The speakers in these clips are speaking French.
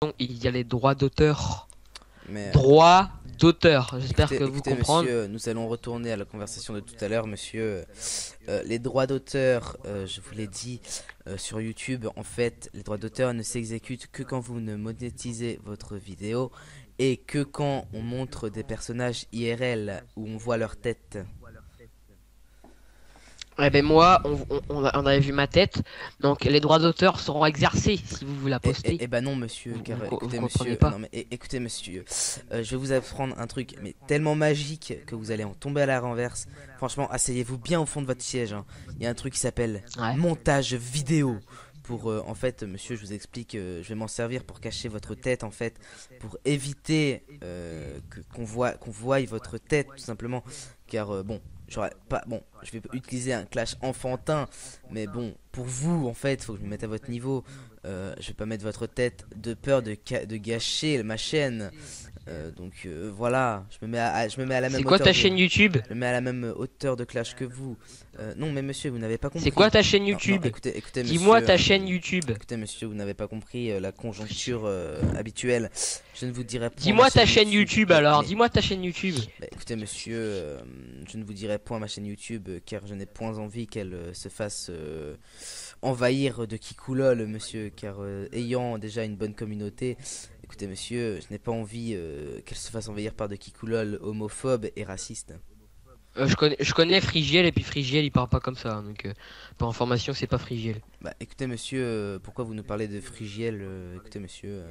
attention, il y a les droits d'auteur. Mais Droits d'auteur. J'espère que vous écoutez, comprenez. monsieur, nous allons retourner à la conversation de tout à l'heure, monsieur. Les droits d'auteur, je vous l'ai dit sur YouTube, en fait, les droits d'auteur ne s'exécutent que quand vous ne monétisez votre vidéo et que quand on montre des personnages IRL où on voit leur tête. Eh ben moi, on avait vu ma tête, donc les droits d'auteur seront exercés si vous la postez. Eh ben non, monsieur, car Vous écoutez, comprenez monsieur, pas. non mais écoutez, monsieur, je vais vous apprendre un truc, mais tellement magique que vous allez en tomber à la renverse. Franchement, asseyez-vous bien au fond de votre siège, hein. Il y a un truc qui s'appelle Ouais. montage vidéo. Pour, en fait, monsieur, je vous explique, je vais m'en servir pour cacher votre tête, en fait, pour éviter qu'on voie votre tête, tout simplement, car bon. J'aurais pas, bon, je vais utiliser un clash enfantin, mais bon, pour vous, en fait, faut que je me mette à votre niveau. Je vais pas mettre votre tête de peur de gâcher ma chaîne. Donc voilà, je me mets à la même C'est quoi hauteur ta de- chaîne YouTube? je me mets à la même hauteur de clash que vous. Non, mais monsieur, vous n'avez pas compris. C'est quoi ta chaîne Non, YouTube? écoutez, Dis-moi monsieur, ta chaîne YouTube. écoutez, monsieur, vous n'avez pas compris la conjoncture habituelle. Je ne vous dirai point Dis-moi ma ta chaîne YouTube Mais- alors. mais- Dis-moi ta chaîne YouTube. bah, écoutez monsieur, je ne vous dirai point ma chaîne YouTube car je n'ai point envie qu'elle se fasse envahir de Kikoulol monsieur, car ayant déjà une bonne communauté, écoutez monsieur, je n'ai pas envie qu'elle se fasse envahir par de Kikoulol homophobes et racistes. Je connais Frigiel et puis Frigiel il parle pas comme ça, hein, donc pour information c'est pas Frigiel. Bah écoutez monsieur, pourquoi vous nous parlez de Frigiel écoutez monsieur,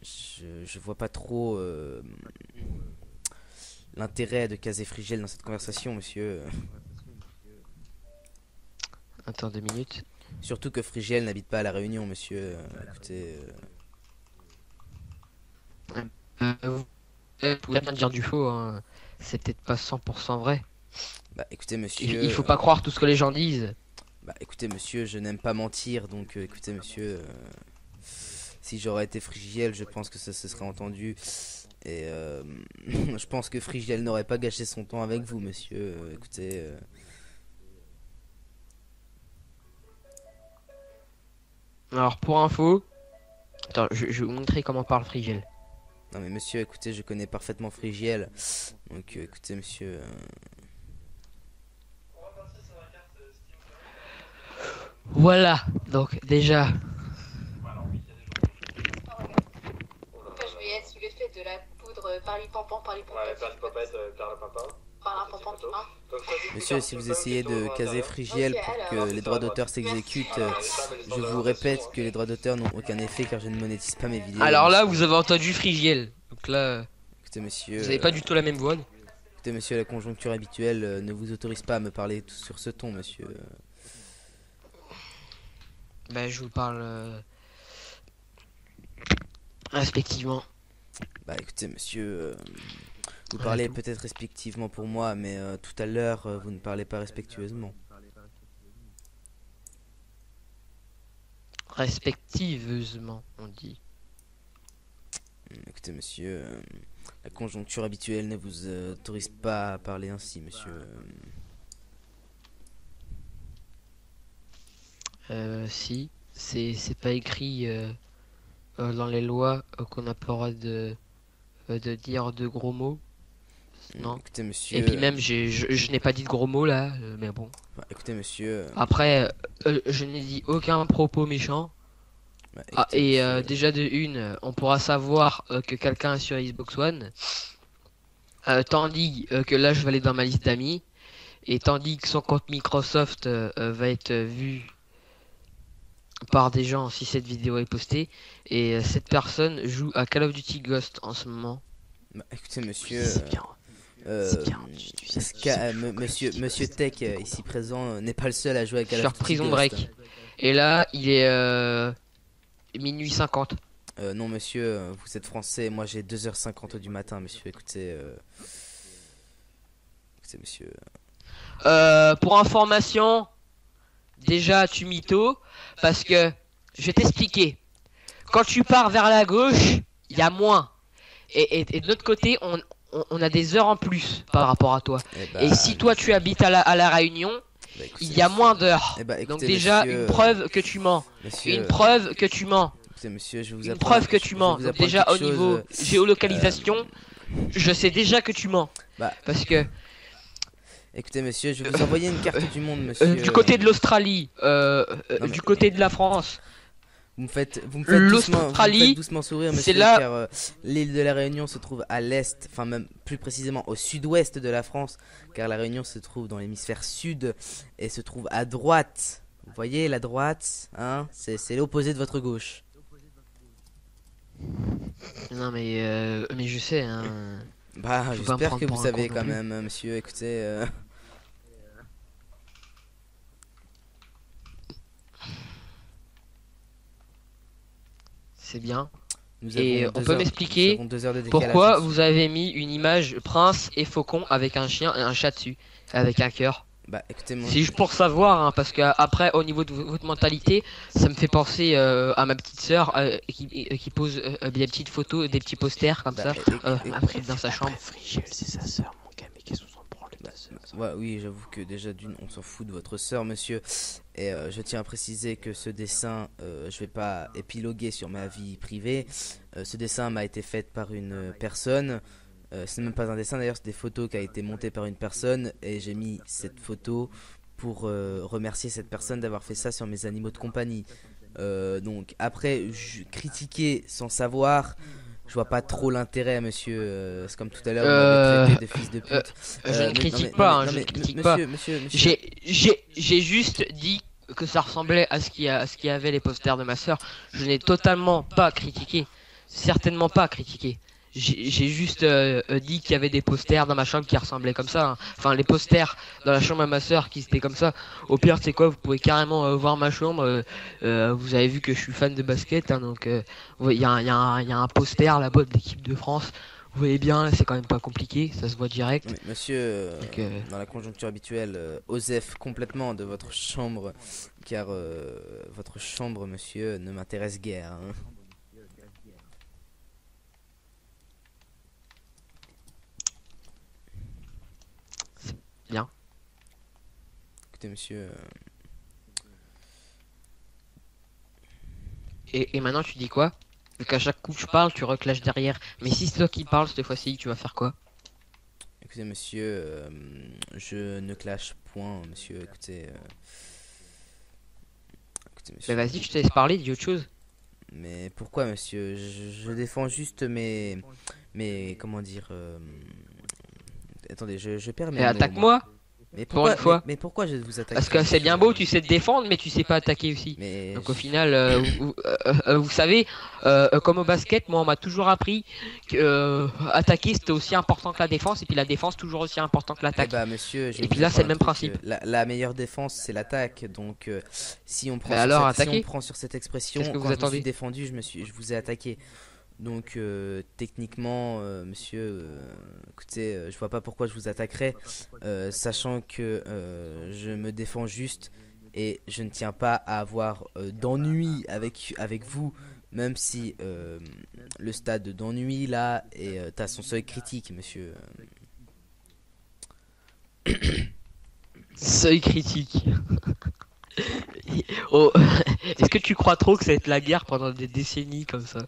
je vois pas trop l'intérêt de caser Frigiel dans cette conversation monsieur. Attends 2 minutes. Surtout que Frigiel n'habite pas à La Réunion, monsieur. Écoutez, Vous pouvez bien dire du faux, hein. C'est peut-être pas 100% vrai. bah écoutez, monsieur. Il faut pas croire tout ce que les gens disent. Bah écoutez, monsieur, je n'aime pas mentir, donc écoutez, monsieur. Si j'aurais été Frigiel, je pense que ça se serait entendu. Et je pense que Frigiel n'aurait pas gâché son temps avec vous, monsieur. Écoutez. Alors pour info, attends, je vais vous montrer comment parle Frigiel. Non mais monsieur, écoutez, je connais parfaitement Frigiel. Donc écoutez, monsieur. Voilà, donc déjà. Je vais être sous l'effet de la poudre parlipampant, Ouais, perlipopette, perlipimpin. parlipampant. Donc, choisis Monsieur, un si petit vous peu essayez plutôt de caser intérieur. Frigiel Ok, pour alors, que les droits d'auteur s'exécutent, je vous répète que les droits d'auteur n'ont aucun effet car je ne monétise pas mes vidéos. Alors là, monsieur. vous avez entendu Frigiel. Donc là, Écoutez, monsieur. vous avez pas du tout la même voix. Écoutez, monsieur, la conjoncture habituelle ne vous autorise pas à me parler sur ce ton, monsieur. Bah je vous parle respectivement. Bah, écoutez, monsieur, vous Ouais, parlez tout. peut-être respectivement pour moi, mais tout à l'heure, vous ne parlez pas respectueusement. Respectiveusement, on dit. Écoutez, monsieur, la conjoncture habituelle ne vous autorise pas à parler ainsi, monsieur. Si, c'est pas écrit dans les lois qu'on n'a pas le droit de dire de gros mots. Non. Écoutez, monsieur. Et puis même, je n'ai pas dit de gros mots là, mais bon. Écoutez, monsieur. Après, je n'ai dit aucun propos méchant. Ah, Écoutez, et monsieur, déjà de une, on pourra savoir que quelqu'un est sur Xbox One. Tandis que là, je vais aller dans ma liste d'amis. Et tandis que son compte Microsoft va être vu par des gens si cette vidéo est postée. Et cette personne joue à Call of Duty Ghost en ce moment. écoutez, monsieur. C'est bien. C'est bien. Monsieur Tech, ici présent, n'est pas le seul à jouer à Call Sur of Duty Prison Ghost. Break. Et là, il est minuit 50. Non, monsieur, vous êtes français, moi j'ai 2h50 du matin, monsieur. Écoutez, monsieur. Pour information, déjà tu mytho, parce que je vais t'expliquer. Quand tu pars vers la gauche, il y a moins. Et de l'autre côté, on a des heures en plus par rapport à toi. Et si toi tu habites à la Réunion, il y a moins d'heures. Eh bah, écoutez, Donc déjà, monsieur, une preuve que tu mens. monsieur, Une preuve que tu ments. Écoutez, monsieur, je vais vous Une apprendre, preuve que je tu vais mens. vous Donc apprendre déjà quelque au chose, niveau géolocalisation, euh, je sais déjà que tu mens. bah, Parce que écoutez, monsieur, je vais vous envoyer une carte du monde, monsieur. du côté de l'Australie, Non, mais du côté de la France, vous me faites l'Australie, doucement sourire, c'est monsieur, là- car l'île de la Réunion se trouve à l'est, enfin même plus précisément au sud-ouest de la France, car la Réunion se trouve dans l'hémisphère sud et se trouve à droite. Vous voyez la droite, hein, c'est l'opposé de votre gauche. non mais je sais, hein. Bah, Faut pas me j'espère prendre que vous pour un savez con quand non plus. même, monsieur. Écoutez, C'est bien. nous Et avons on deux peut heures- m'expliquer nous avons 2 heures de décalage, pourquoi monsieur. vous avez mis une image prince et faucon avec un chien et un chat dessus, avec un cœur? Bah, écoutez, mon... C'est juste pour savoir, hein, parce que après, au niveau de votre mentalité, ça me fait penser à ma petite sœur qui pose des petites photos, des petits posters comme ça, après dans sa chambre. Frigel, c'est sa sœur, mon gars, mais qu'est-ce qu'on s'en branle de ta sœur? Ouais, oui, j'avoue que déjà d'une, on s'en fout de votre sœur, monsieur. Et je tiens à préciser que ce dessin, je vais pas épiloguer sur ma vie privée. Ce dessin m'a été fait par une personne. C'est même pas un dessin d'ailleurs, c'est des photos qui a été montées par une personne. Et j'ai mis cette photo pour remercier cette personne d'avoir fait ça sur mes animaux de compagnie. Donc après, critiquer sans savoir... Je vois pas trop l'intérêt, monsieur. C'est comme tout à l'heure, vous m'avez traité de fils de pute. Je ne critique pas, je ne critique pas. Monsieur. J'ai juste dit que ça ressemblait à ce qu'il y avait les posters de ma sœur. Je n'ai totalement pas critiqué, certainement pas critiqué. J'ai juste dit qu'il y avait des posters dans ma chambre qui ressemblaient comme ça, hein. Enfin, les posters dans la chambre à ma sœur qui étaient comme ça. Au pire, c'est quoi, vous pouvez carrément voir ma chambre. Vous avez vu que je suis fan de basket, hein, donc il y a un poster là-bas de l'équipe de France. Vous voyez bien, c'est quand même pas compliqué, ça se voit direct. Mais monsieur, Donc, dans la conjoncture habituelle, osef complètement de votre chambre, car votre chambre, monsieur, ne m'intéresse guère, hein. Bien. Écoutez, monsieur, Et maintenant, tu dis quoi? Parce qu'à chaque coup que je parle, tu reclashes derrière. Mais si c'est toi qui parles cette fois-ci, tu vas faire quoi? écoutez, monsieur, je ne clash point, monsieur. Écoutez, Mais monsieur. vas-y, je te laisse parler, dis autre chose. Mais pourquoi, monsieur? Je défends juste comment dire, attendez, je perds mes Et mots, attaque-moi, Mais pour pourquoi, une fois. mais pourquoi je vous attaque? Parce que c'est bien beau, tu sais te défendre, mais tu sais pas attaquer aussi. Mais Donc au final, vous savez, comme au basket, moi on m'a toujours appris que attaquer c'était aussi important que la défense, et puis la défense toujours aussi important que eh l'attaque. bah monsieur, je vais Et puis vous là, c'est apprendre le même un truc, principe. la meilleure défense c'est l'attaque, donc si on prend Mais sur alors, si on attaquez. prend sur cette expression, Qu'est-ce que vous quand je me attendez? suis défendu, je vous ai attaqué. Donc techniquement, monsieur, écoutez, je vois pas pourquoi je vous attaquerais, sachant que je me défends juste et je ne tiens pas à avoir d'ennui avec vous, même si le stade d'ennui là est à son seuil critique, monsieur. Seuil critique. Oh, est-ce que tu crois trop que ça va être la guerre pendant des décennies comme ça?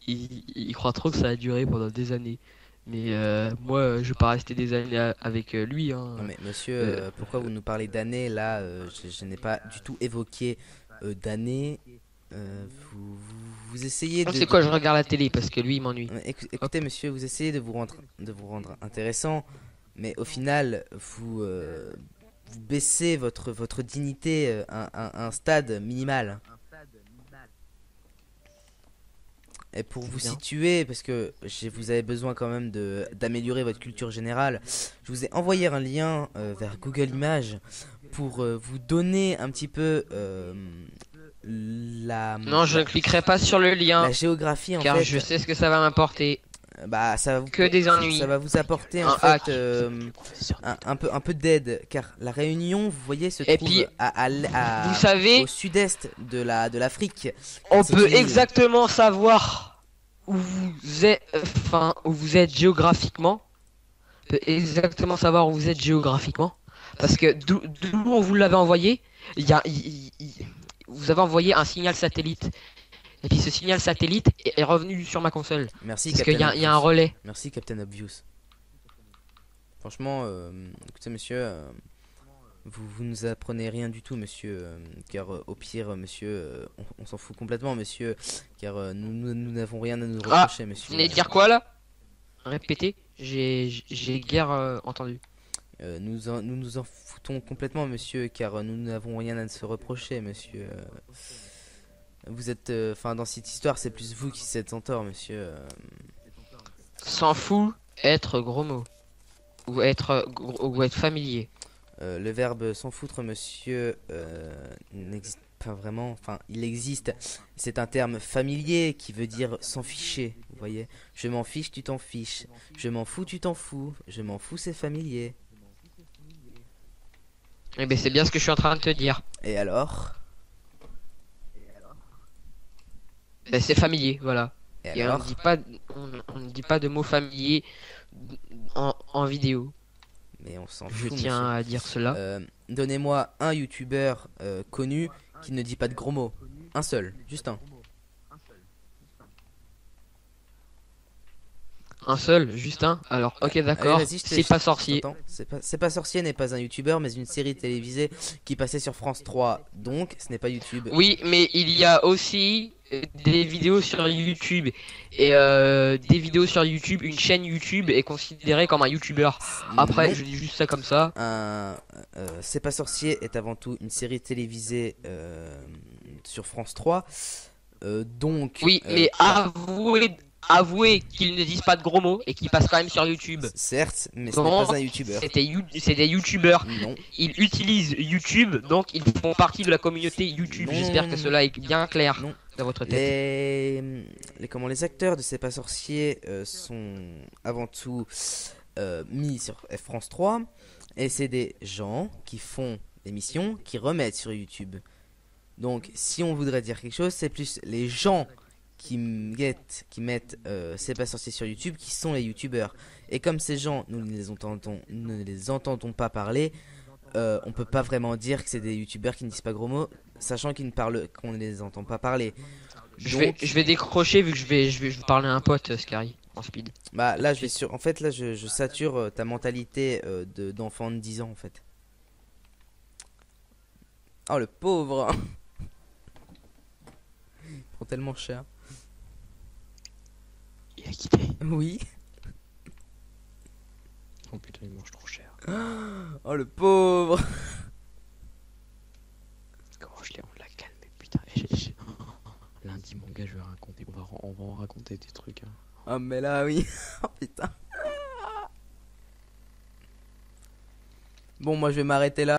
Il croit trop que ça a duré pendant des années. Mais moi, je vais pas rester des années avec lui, hein. Non mais monsieur, pourquoi vous euh, nous parlez d'années là? Je n'ai pas du tout évoqué d'années. Vous essayez Moi, de... c'est quoi, je regarde la télé parce que lui, il m'ennuie. Écoutez monsieur, vous essayez de vous rendre intéressant, mais au final vous baissez votre dignité à un stade minimal. Et pour vous Bien. situer, parce que vous avez besoin quand même d'améliorer votre culture générale, je vous ai envoyé un lien vers Google Images pour vous donner un petit peu Non, je ne cliquerai pas sur le lien, la géographie en car fait. je sais ce que ça va m'apporter. Bah ça va vous, Que des ennuis. ça va vous apporter en Un fait hack. un peu d'aide, car la Réunion, vous voyez, se Et trouve puis, à vous savez, au sud-est de l'Afrique. on C'est peut une île. exactement savoir où vous êtes, enfin, où vous êtes géographiquement. On peut exactement savoir où vous êtes géographiquement. Parce que d'où on vous l'avait envoyé, vous avez envoyé un signal satellite. Et puis ce signal satellite est revenu sur ma console. Merci, Parce qu'il Captain y a un Obvious. relais. Merci, Captain Obvious. Franchement, écoutez, monsieur, vous nous apprenez rien du tout, monsieur, car au pire, monsieur, on s'en fout complètement, monsieur, car nous n'avons rien à nous reprocher, Vous monsieur. venez de dire quoi là? Répétez, j'ai guère entendu. Nous nous en foutons complètement, monsieur, car nous n'avons rien à se reprocher, monsieur. Vous êtes, enfin, dans cette histoire, c'est plus vous qui êtes en tort, monsieur. S'en fout, être gros mot. Ou être familier. Le verbe s'en foutre, monsieur, n'existe pas vraiment. Enfin, il existe. C'est un terme familier qui veut dire s'en ficher. Vous voyez, je m'en fiche, tu t'en fiches. Je m'en fous, tu t'en fous. Je m'en fous, c'est familier. Eh ben c'est bien ce que je suis en train de te dire. Et alors? Ben, c'est familier, voilà. Et Et on alors? ne dit pas, on ne dit pas de mots familiers en vidéo. Mais on s'en Je fout, tiens monsieur. à dire cela. Donnez-moi un youtubeur connu qui ne dit pas de gros mots. Un seul, juste un. Un seul, juste un. Alors, ok, d'accord. Allez, vas-y, je te- C'est pas sorcier. Attends, c'est pas sorcier n'est pas un youtubeur, mais une série télévisée qui passait sur France 3. Donc, ce n'est pas YouTube. Oui, mais il y a aussi des vidéos sur YouTube. Et des vidéos sur YouTube, une chaîne YouTube est considérée comme un YouTuber. Après, Non. je dis juste ça comme ça. C'est pas sorcier est avant tout une série télévisée sur France 3. Donc. Oui, mais avouez qu'ils ne disent pas de gros mots et qu'ils passent quand même sur YouTube. Certes, mais ce n'est Donc, pas un youtubeur. c'est des YouTubeurs. Non. Ils utilisent YouTube, donc ils font partie de la communauté YouTube. Non, J'espère non, que non. cela est bien clair Non. dans votre tête. Les acteurs de C'est pas sorcier sont avant tout mis sur France 3 et c'est des gens qui font l'émission qui remettent sur YouTube. Donc si on voudrait dire quelque chose, c'est plus les gens qui mettent C'est pas sorcier sur YouTube qui sont les youtubeurs. Et comme ces gens, nous ne les entendons pas parler, on peut pas vraiment dire que c'est des youtubeurs qui ne disent pas gros mots, sachant qu'on ne les entend pas parler. Donc, Je vais décrocher vu que je vais parler à un pote, Scary, en speed. bah là en fait là je sature ta mentalité d'enfant de 10 ans en fait. Oh le pauvre. Il prend tellement cher. Il a quitté. Oui. Oh putain, il mange trop cher. Oh le pauvre. Comment on l'a calmé, putain. Lundi, mon gars, je vais raconter. On va en raconter des trucs. Hein. Oh mais là oui. Oh putain. Bon moi je vais m'arrêter là.